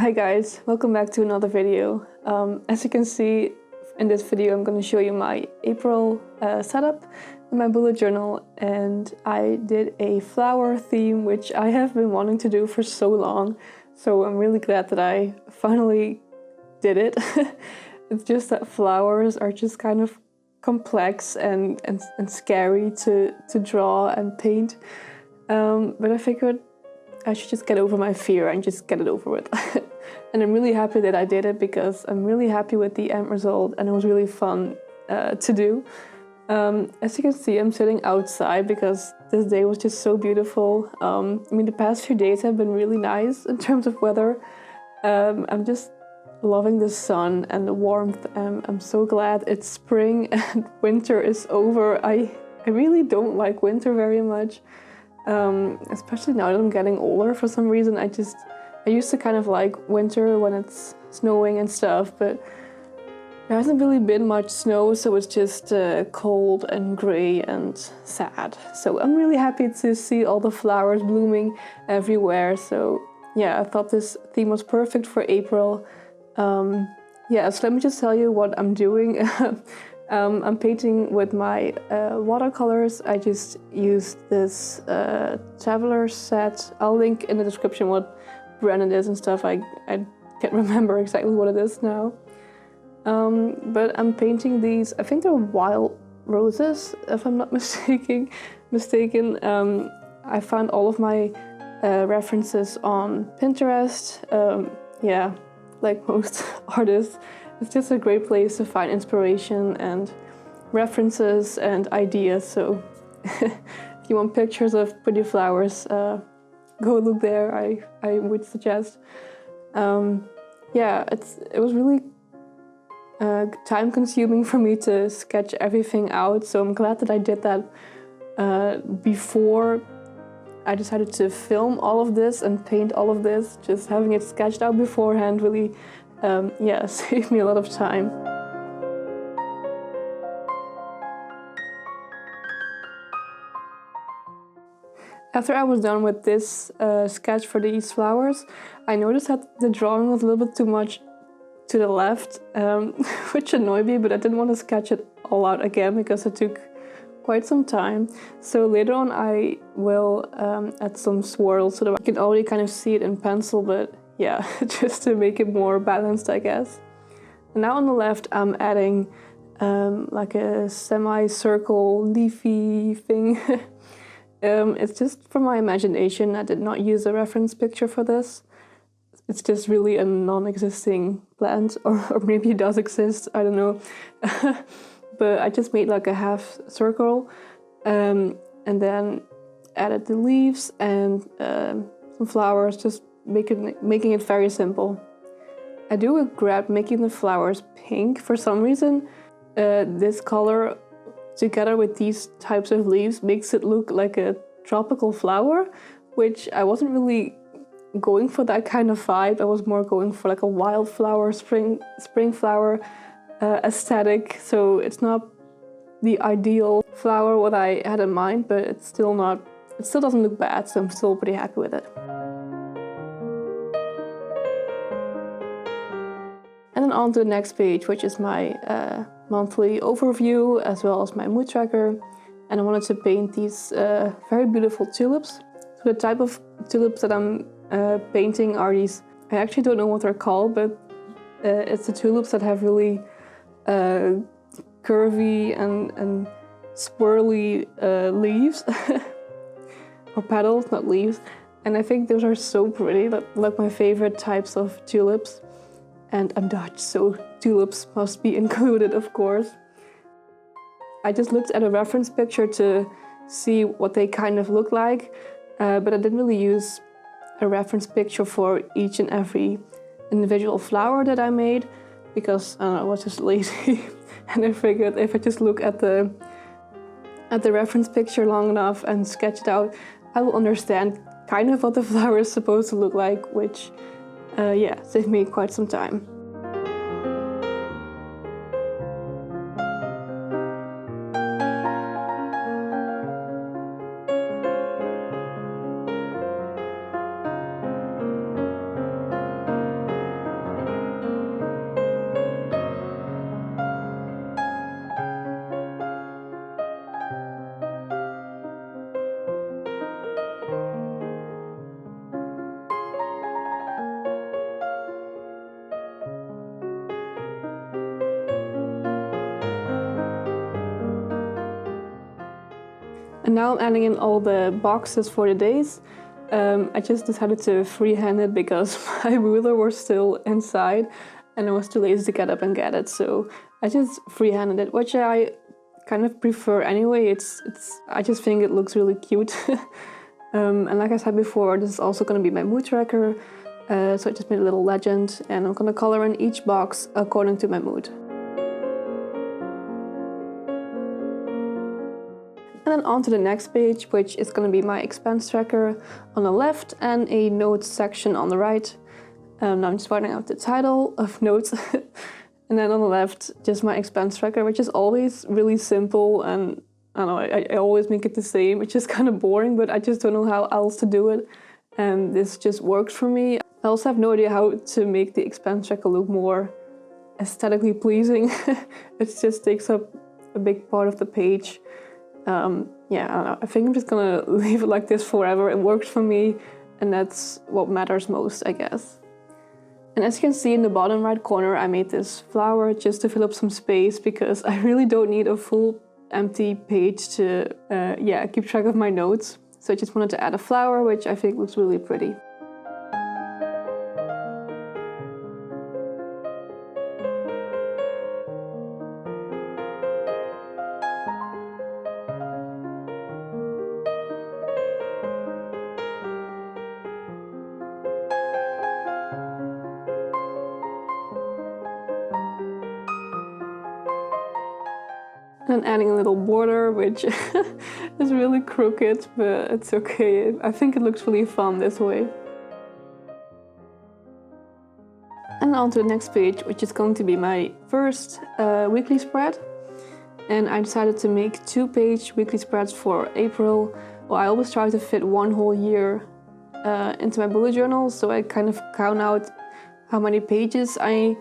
Hi guys, welcome back to another video. As you can see in this video, I'm going to show you my April setup in my bullet journal, and I did a flower theme which I have been wanting to do for so long, so I'm really glad that I finally did it. It's just that flowers are just kind of complex and scary to draw and paint, but I figured I should just get over my fear and just get it over with. And I'm really happy that I did it because I'm really happy with the end result and it was really fun to do. As you can see, I'm sitting outside because this day was just so beautiful. I mean, the past few days have been really nice in terms of weather. I'm just loving the sun and the warmth. I'm so glad it's spring and winter is over. I really don't like winter very much. Especially now that I'm getting older for some reason. I used to kind of like winter when it's snowing and stuff, but there hasn't really been much snow, so it's just cold and grey and sad. So I'm really happy to see all the flowers blooming everywhere. So yeah, I thought this theme was perfect for April. Yeah, so let me just tell you what I'm doing. I'm painting with my watercolors. I just used this traveler set. I'll link in the description what brand it is and stuff. I can't remember exactly what it is now. But I'm painting these, I think they're wild roses, if I'm not mistaken. I found all of my references on Pinterest. Yeah, like most artists. It's just a great place to find inspiration and references and ideas. So if you want pictures of pretty flowers, go look there, I would suggest. Yeah, it was really time consuming for me to sketch everything out. So I'm glad that I did that before I decided to film all of this and paint all of this. Just having it sketched out beforehand really yeah, saved me a lot of time. After I was done with this sketch for these flowers, I noticed that the drawing was a little bit too much to the left, which annoyed me, but I didn't want to sketch it all out again because it took quite some time. So later on I will add some swirls so that I can already kind of see it in pencil, but yeah, just to make it more balanced, I guess. And now on the left, I'm adding like a semi-circle leafy thing. It's just from my imagination. I did not use a reference picture for this. It's just really a non-existing plant, or maybe it does exist, I don't know. But I just made like a half circle and then added the leaves and some flowers, just making it very simple. I do regret making the flowers pink for some reason. This color together with these types of leaves makes it look like a tropical flower, which I wasn't really going for that kind of vibe. I was more going for like a wildflower, spring flower aesthetic. So it's not the ideal flower what I had in mind, but it still doesn't look bad, so I'm still pretty happy with it. And then on to the next page, which is my monthly overview as well as my mood tracker. And I wanted to paint these very beautiful tulips. So the type of tulips that I'm painting are these, I actually don't know what they're called, but it's the tulips that have really curvy and swirly leaves. Or petals, not leaves. And I think those are so pretty, like my favorite types of tulips. And I'm Dutch, so tulips must be included, of course. I just looked at a reference picture to see what they kind of look like, but I didn't really use a reference picture for each and every individual flower that I made because I don't know, I was just lazy. And I figured if I just look at the reference picture long enough and sketch it out, I will understand kind of what the flower is supposed to look like, which yeah, saved me quite some time. And now I'm adding in all the boxes for the days. I just decided to freehand it because my ruler was still inside and I was too lazy to get up and get it. So I just freehanded it, which I kind of prefer anyway. I just think it looks really cute. And like I said before, this is also going to be my mood tracker. So I just made a little legend and I'm going to color in each box according to my mood. And then on to the next page, which is going to be my expense tracker on the left and a notes section on the right. Now I'm just writing out the title of notes. And then on the left, just my expense tracker, which is always really simple. And I don't know, I always make it the same. It's just kind of boring, but I just don't know how else to do it. And this just works for me. I also have no idea how to make the expense tracker look more aesthetically pleasing. It just takes up a big part of the page. Yeah, I don't know. I think I'm just gonna leave it like this forever. It works for me, and that's what matters most, I guess. And as you can see in the bottom right corner, I made this flower just to fill up some space because I really don't need a full empty page to keep track of my notes. So I just wanted to add a flower, which I think looks really pretty. And adding a little border, which is really crooked, but it's okay. I think it looks really fun this way. And on to the next page, which is going to be my first weekly spread. And I decided to make 2-page weekly spreads for April. Well, I always try to fit one whole year into my bullet journal, so I kind of count out how many pages I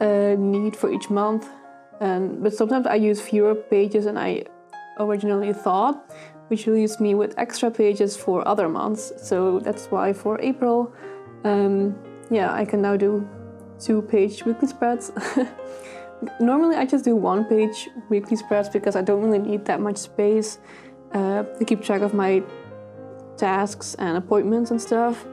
need for each month. But sometimes I use fewer pages than I originally thought, which leaves me with extra pages for other months. So that's why for April, I can now do 2-page weekly spreads. Normally I just do 1-page weekly spreads because I don't really need that much space to keep track of my tasks and appointments and stuff.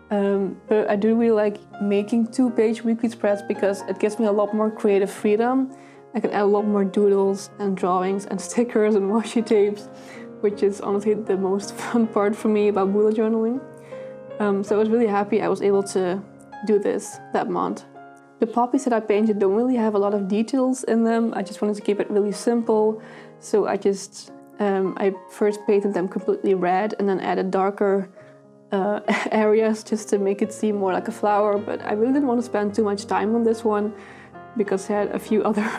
But I do really like making 2-page weekly spreads because it gives me a lot more creative freedom. I can add a lot more doodles and drawings and stickers and washi tapes, which is honestly the most fun part for me about bullet journaling. So I was really happy I was able to do this that month. The poppies that I painted don't really have a lot of details in them. I just wanted to keep it really simple. So I first painted them completely red and then added darker areas just to make it seem more like a flower, but I really didn't want to spend too much time on this one because I had a few other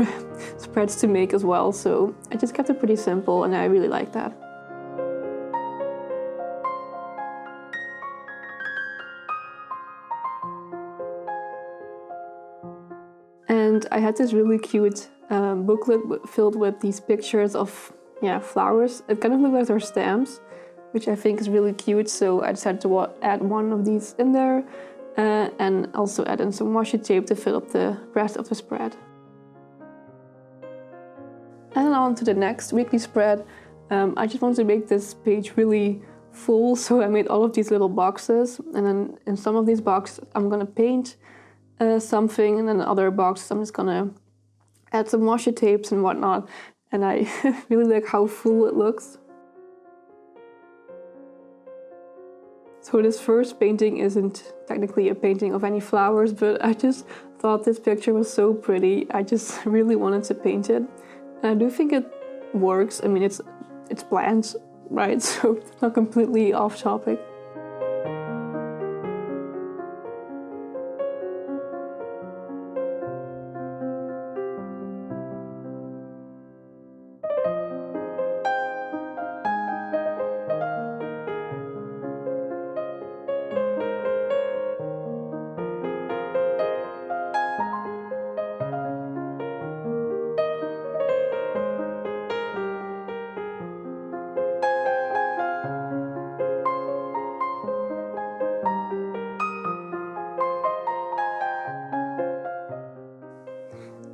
spreads to make as well, so I just kept it pretty simple and I really like that. And I had this really cute booklet filled with these pictures of flowers. It kind of looked like they're stamps, which I think is really cute, so I decided to add one of these in there and also add in some washi tape to fill up the rest of the spread. And on to the next weekly spread. I just wanted to make this page really full, so I made all of these little boxes, and then in some of these boxes I'm gonna paint something, and then in other boxes I'm just gonna add some washi tapes and whatnot, and I really like how full it looks. So this first painting isn't technically a painting of any flowers, but I just thought this picture was so pretty. I just really wanted to paint it. And I do think it works. I mean, it's plants, right? So it's not completely off topic.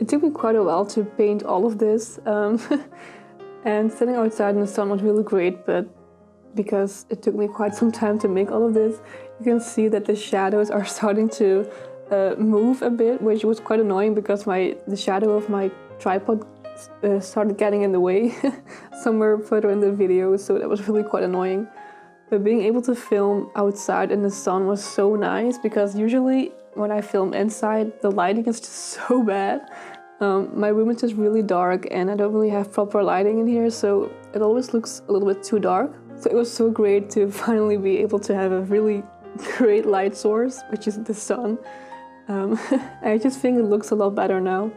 It took me quite a while to paint all of this. And sitting outside in the sun was really great, but because it took me quite some time to make all of this, you can see that the shadows are starting to move a bit, which was quite annoying because the shadow of my tripod started getting in the way somewhere further in the video, so that was really quite annoying. But being able to film outside in the sun was so nice, because usually when I film inside, the lighting is just so bad. My room is just really dark and I don't really have proper lighting in here, so it always looks a little bit too dark. So it was so great to finally be able to have a really great light source, which is the sun. I just think it looks a lot better now.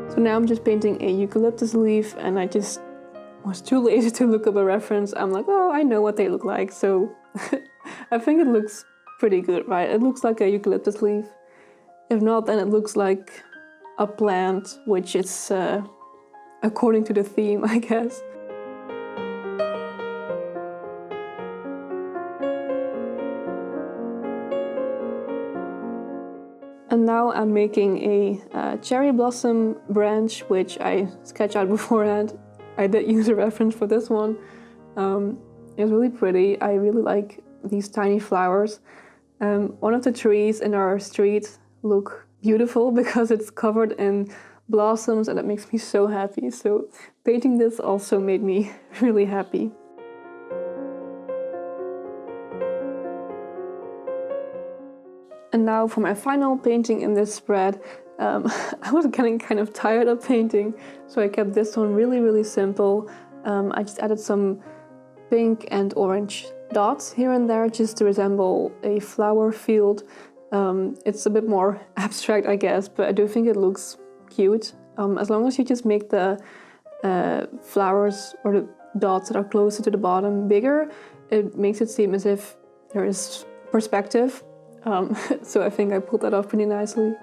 So now I'm just painting a eucalyptus leaf, and I just was too lazy to look up a reference. I'm like, oh, I know what they look like, so I think it looks pretty good, right? It looks like a eucalyptus leaf. If not, then it looks like a plant, which is according to the theme, I guess. And now I'm making a cherry blossom branch, which I sketched out beforehand. I did use a reference for this one. It's really pretty. I really like these tiny flowers. One of the trees in our street look beautiful because it's covered in blossoms, and it makes me so happy. So painting this also made me really happy. And now for my final painting in this spread. I was getting kind of tired of painting, so I kept this one really simple. I just added some pink and orange dots here and there just to resemble a flower field. It's a bit more abstract, I guess, but I do think it looks cute. As long as you just make the flowers or the dots that are closer to the bottom bigger, it makes it seem as if there is perspective. So I think I pulled that off pretty nicely.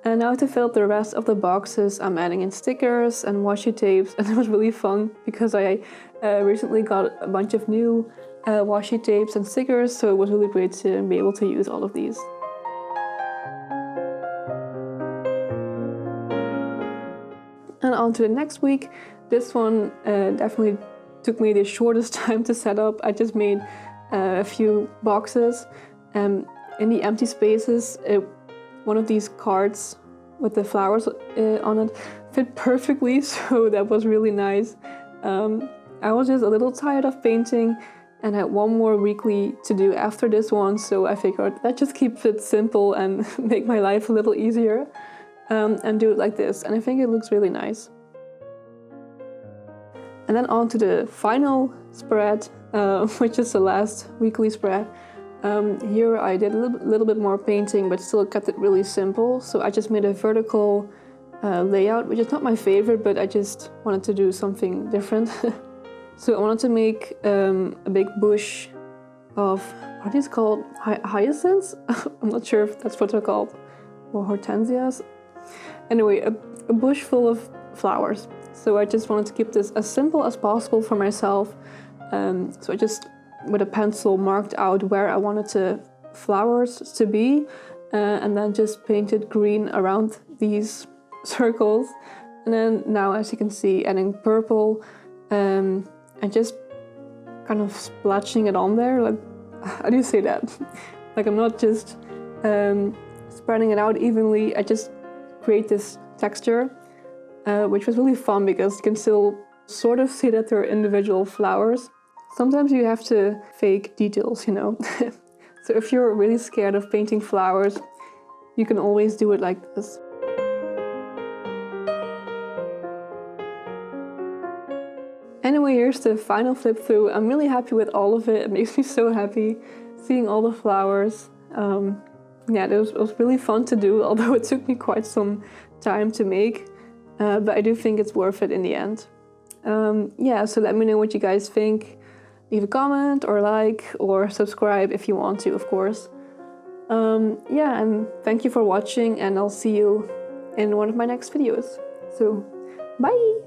And now to fill the rest of the boxes, I'm adding in stickers and washi tapes, and it was really fun because I recently got a bunch of new washi tapes and stickers, so it was really great to be able to use all of these. And on to the next week. This one definitely took me the shortest time to set up. I just made a few boxes. In the empty spaces, one of these cards with the flowers on it fit perfectly, so that was really nice. I was just a little tired of painting and had one more weekly to do after this one, so I figured let's just keep it simple and make my life a little easier and do it like this, and I think it looks really nice. And then on to the final spread, which is the last weekly spread. Here I did a little bit more painting, but still kept it really simple. So I just made a vertical layout, which is not my favorite, but I just wanted to do something different. So I wanted to make a big bush of, what are these called? Hyacinths? I'm not sure if that's what they're called. Or hortensias. Anyway, a bush full of flowers. So I just wanted to keep this as simple as possible for myself. So I just, with a pencil, marked out where I wanted the flowers to be, and then just painted green around these circles. And then now, as you can see, adding purple, and just kind of splashing it on there. Like, how do you say that? Like, I'm not just spreading it out evenly. I just create this texture, which was really fun because you can still sort of see that they're individual flowers. Sometimes you have to fake details, you know. So if you're really scared of painting flowers, you can always do it like this. Anyway, here's the final flip through. I'm really happy with all of it. It makes me so happy seeing all the flowers. Yeah, it was really fun to do, although it took me quite some time to make. But I do think it's worth it in the end. Yeah, so let me know what you guys think. Leave a comment or like or subscribe if you want to, of course. Yeah, and thank you for watching, and I'll see you in one of my next videos. So, bye!